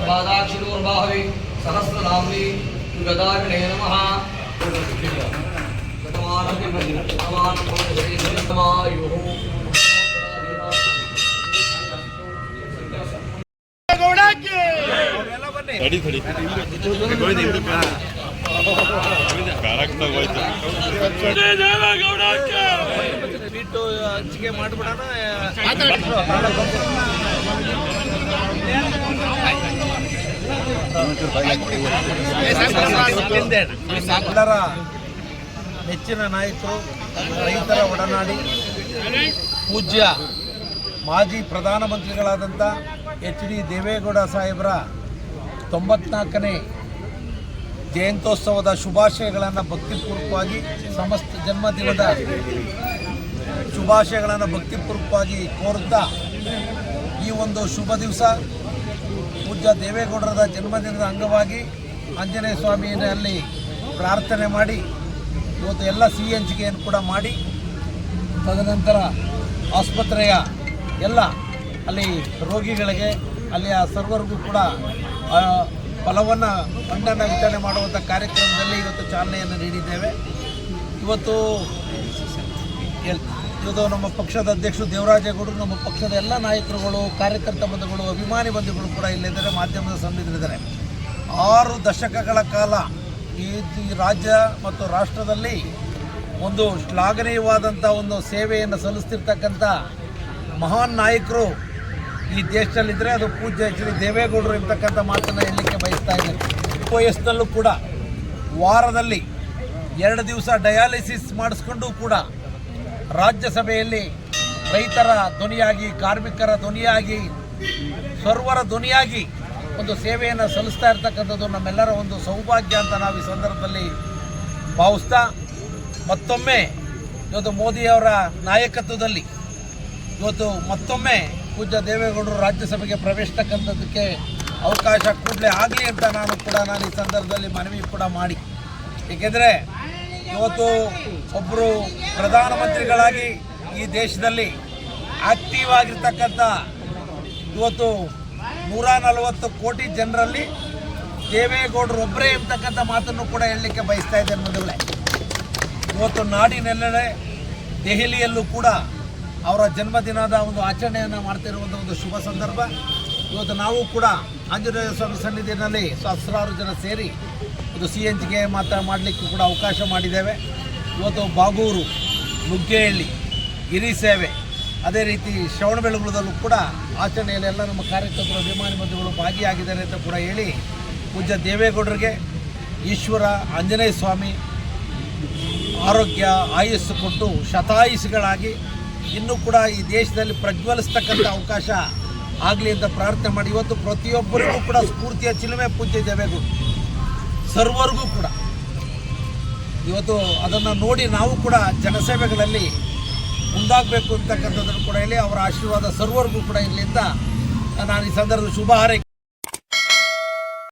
पादाक्षिणोर्बाहवे सहस्रनाम्नि गदाग्ने नमः ಹಂಚಿಕೆ ಮಾಡ್ಬಿಡೋಣ. ಎಲ್ಲರ ನೆಚ್ಚಿನ ನಾಯಕರು, ರೈತರ ಒಡನಾಡಿ, ಪೂಜ್ಯ ಮಾಜಿ ಪ್ರಧಾನಮಂತ್ರಿಗಳಾದಂಥ ಎಚ್.ಡಿ. ದೇವೇಗೌಡ ಸಾಹೇಬರ 94ನೇ ಜಯಂತ್ಯೋತ್ಸವದ ಶುಭಾಶಯಗಳನ್ನು ಭಕ್ತಿಪೂರ್ವಕವಾಗಿ ಸಮಸ್ತ ಜನ್ಮದಿನದ ಶುಭಾಶಯಗಳನ್ನು ಭಕ್ತಿಪೂರ್ವಕವಾಗಿ ಕೋರುತ್ತಾ ಈ ಒಂದು ಶುಭ ದಿವಸ ಪೂಜ್ಯ ದೇವೇಗೌಡರ ಜನ್ಮದಿನದ ಅಂಗವಾಗಿ ಆಂಜನೇಯ ಸ್ವಾಮಿಯಲ್ಲಿ ಪ್ರಾರ್ಥನೆ ಮಾಡಿ ಇವತ್ತು ಎಲ್ಲ ಸಿಹಿ ಹಂಚಿಕೆಯನ್ನು ಕೂಡ ಮಾಡಿ ತದನಂತರ ಆಸ್ಪತ್ರೆಯ ಎಲ್ಲ ಅಲ್ಲಿ ರೋಗಿಗಳಿಗೆ ಅಲ್ಲಿಯ ಸರ್ವರ್ಗೂ ಕೂಡ ಫಲವನ್ನು ಹಣ್ಣನ್ನು ವಿತರಣೆ ಮಾಡುವಂಥ ಕಾರ್ಯಕ್ರಮದಲ್ಲಿ ಇವತ್ತು ಚಾಲನೆಯನ್ನು ನೀಡಿದ್ದೇವೆ. ಇವತ್ತು ನಮ್ಮ ಪಕ್ಷದ ಅಧ್ಯಕ್ಷರು ದೇವರಾಜೇಗೌಡರು, ನಮ್ಮ ಪಕ್ಷದ ಎಲ್ಲ ನಾಯಕರುಗಳು, ಕಾರ್ಯಕರ್ತ ಬಂಧುಗಳು, ಅಭಿಮಾನಿ ಬಂಧುಗಳು ಕೂಡ ಇಲ್ಲಿದ್ದಾರೆ, ಮಾಧ್ಯಮದ ಸನ್ನಿಧಿಗಳಿದ್ದಾರೆ. 6 ದಶಕಗಳ ಕಾಲ ಈ ರಾಜ್ಯ ಮತ್ತು ರಾಷ್ಟ್ರದಲ್ಲಿ ಒಂದು ಶ್ಲಾಘನೀಯವಾದಂಥ ಒಂದು ಸೇವೆಯನ್ನು ಸಲ್ಲಿಸ್ತಿರ್ತಕ್ಕಂಥ ಮಹಾನ್ ನಾಯಕರು ಈ ದೇಶದಲ್ಲಿದ್ದರೆ ಅದು ಪೂಜ್ಯ ಎಚ್.ಡಿ. ದೇವೇಗೌಡರು ಇರ್ತಕ್ಕಂಥ ಮಾತನ್ನು ಹೇಳಲಿಕ್ಕೆ ಬಯಸ್ತಾ ಇದ್ದಾರೆ. ವಯಸ್ಸಿನಲ್ಲೂ ಕೂಡ ವಾರದಲ್ಲಿ 2 ದಿವಸ ಡಯಾಲಿಸಿಸ್ ಮಾಡಿಸ್ಕೊಂಡು ಕೂಡ ರಾಜ್ಯಸಭೆಯಲ್ಲಿ ರೈತರ ಧ್ವನಿಯಾಗಿ, ಕಾರ್ಮಿಕರ ಧ್ವನಿಯಾಗಿ, ಸರ್ವರ ಧ್ವನಿಯಾಗಿ ಒಂದು ಸೇವೆಯನ್ನು ಸಲ್ಲಿಸ್ತಾ ಇರ್ತಕ್ಕಂಥದ್ದು ನಮ್ಮೆಲ್ಲರ ಒಂದು ಸೌಭಾಗ್ಯ ಅಂತ ನಾವು ಈ ಸಂದರ್ಭದಲ್ಲಿ ಭಾವಿಸ್ತಾ, ಮತ್ತೊಮ್ಮೆ ಇವತ್ತು ಮೋದಿಯವರ ನಾಯಕತ್ವದಲ್ಲಿ ಇವತ್ತು ಮತ್ತೊಮ್ಮೆ ಪೂಜ್ಯ ದೇವೇಗೌಡರು ರಾಜ್ಯಸಭೆಗೆ ಪ್ರವೇಶಿಸ್ತಕ್ಕಂಥದ್ದಕ್ಕೆ ಅವಕಾಶ ಕೂಡಲೇ ಆಗಲಿ ಅಂತ ನಾನು ಈ ಸಂದರ್ಭದಲ್ಲಿ ಮನವಿ ಕೂಡ ಮಾಡಿ, ಏಕೆಂದರೆ ಇವತ್ತು ಒಬ್ಬರು ಪ್ರಧಾನಮಂತ್ರಿಗಳಾಗಿ ಈ ದೇಶದಲ್ಲಿ ಆಕ್ಟಿವ್ ಆಗಿರ್ತಕ್ಕಂಥ ಇವತ್ತು 140 ಕೋಟಿ ಜನರಲ್ಲಿ ದೇವೇಗೌಡರು ಒಬ್ಬರೇ ಇರ್ತಕ್ಕಂಥ ಮಾತನ್ನು ಕೂಡ ಹೇಳಲಿಕ್ಕೆ ಬಯಸ್ತಾ ಇದ್ದೇನೆ ಬಂಧುಗಳೇ. ಇವತ್ತು ನಾಡಿನೆಲ್ಲೆಡೆ ದೆಹಲಿಯಲ್ಲೂ ಕೂಡ ಅವರ ಜನ್ಮದಿನದ ಒಂದು ಆಚರಣೆಯನ್ನು ಮಾಡ್ತಿರುವಂಥ ಒಂದು ಶುಭ ಸಂದರ್ಭ. ಇವತ್ತು ನಾವು ಕೂಡ ಆಂಜನೇಯ ಸ್ವಾಮಿ ಸನ್ನಿಧಿಯಲ್ಲಿ ಸಹಸ್ರಾರು ಜನ ಸೇರಿ ಇದು ಸಿಹಿ ಹಂಚಿಕೆ ಮಾಡಲಿಕ್ಕೆ ಕೂಡ ಅವಕಾಶ ಮಾಡಿದ್ದೇವೆ. ಇವತ್ತು ಬಾಗೂರು, ನುಗ್ಗೇಹಳ್ಳಿ, ಹಿರಿಸೇವೆ, ಅದೇ ರೀತಿ ಶ್ರವಣಬೆಳಗೊಳದಲ್ಲೂ ಕೂಡ ಆಚರಣೆಯಲ್ಲಿ ಎಲ್ಲ ನಮ್ಮ ಕಾರ್ಯಕರ್ತರು, ಅಭಿಮಾನಿ ಬಂಧುಗಳು ಭಾಗಿಯಾಗಿದ್ದಾರೆ ಅಂತ ಕೂಡ ಹೇಳಿ, ಪೂಜ್ಯ ದೇವೇಗೌಡರಿಗೆ ಈಶ್ವರ ಆಂಜನೇಯ ಸ್ವಾಮಿ ಆರೋಗ್ಯ ಆಯಸ್ಸು ಕೊಟ್ಟು ಶತಾಯುಷಿಗಳಾಗಿ ಇನ್ನೂ ಕೂಡ ಈ ದೇಶದಲ್ಲಿ ಪ್ರಜ್ವಲಿಸ್ತಕ್ಕಂಥ ಅವಕಾಶ ಆಗಲಿ ಅಂತ ಪ್ರಾರ್ಥನೆ ಮಾಡಿ, ಇವತ್ತು ಪ್ರತಿಯೊಬ್ಬರಿಗೂ ಕೂಡ ಸ್ಫೂರ್ತಿಯ ಚಿಲುಮೆ ಪೂಜ್ಯ ದೇವೇಗೌಡ ಸರ್ವರಿಗೂ ಕೂಡ ಇವತ್ತು ಅದನ್ನು ನೋಡಿ ನಾವು ಕೂಡ ಜನಸೇವೆಗಳಲ್ಲಿ ಮುಂದಾಗಬೇಕು ಅಂತಕ್ಕಂಥದ್ದನ್ನು ಕೂಡ ಹೇಳಿ, ಅವರ ಆಶೀರ್ವಾದ ಸರ್ವರಿಗೂ ಕೂಡ ಇರಲಿ ಅಂತ ನಾನು ಈ ಸಂದರ್ಭದಲ್ಲಿ ಶುಭ ಹಾರೈಕೆ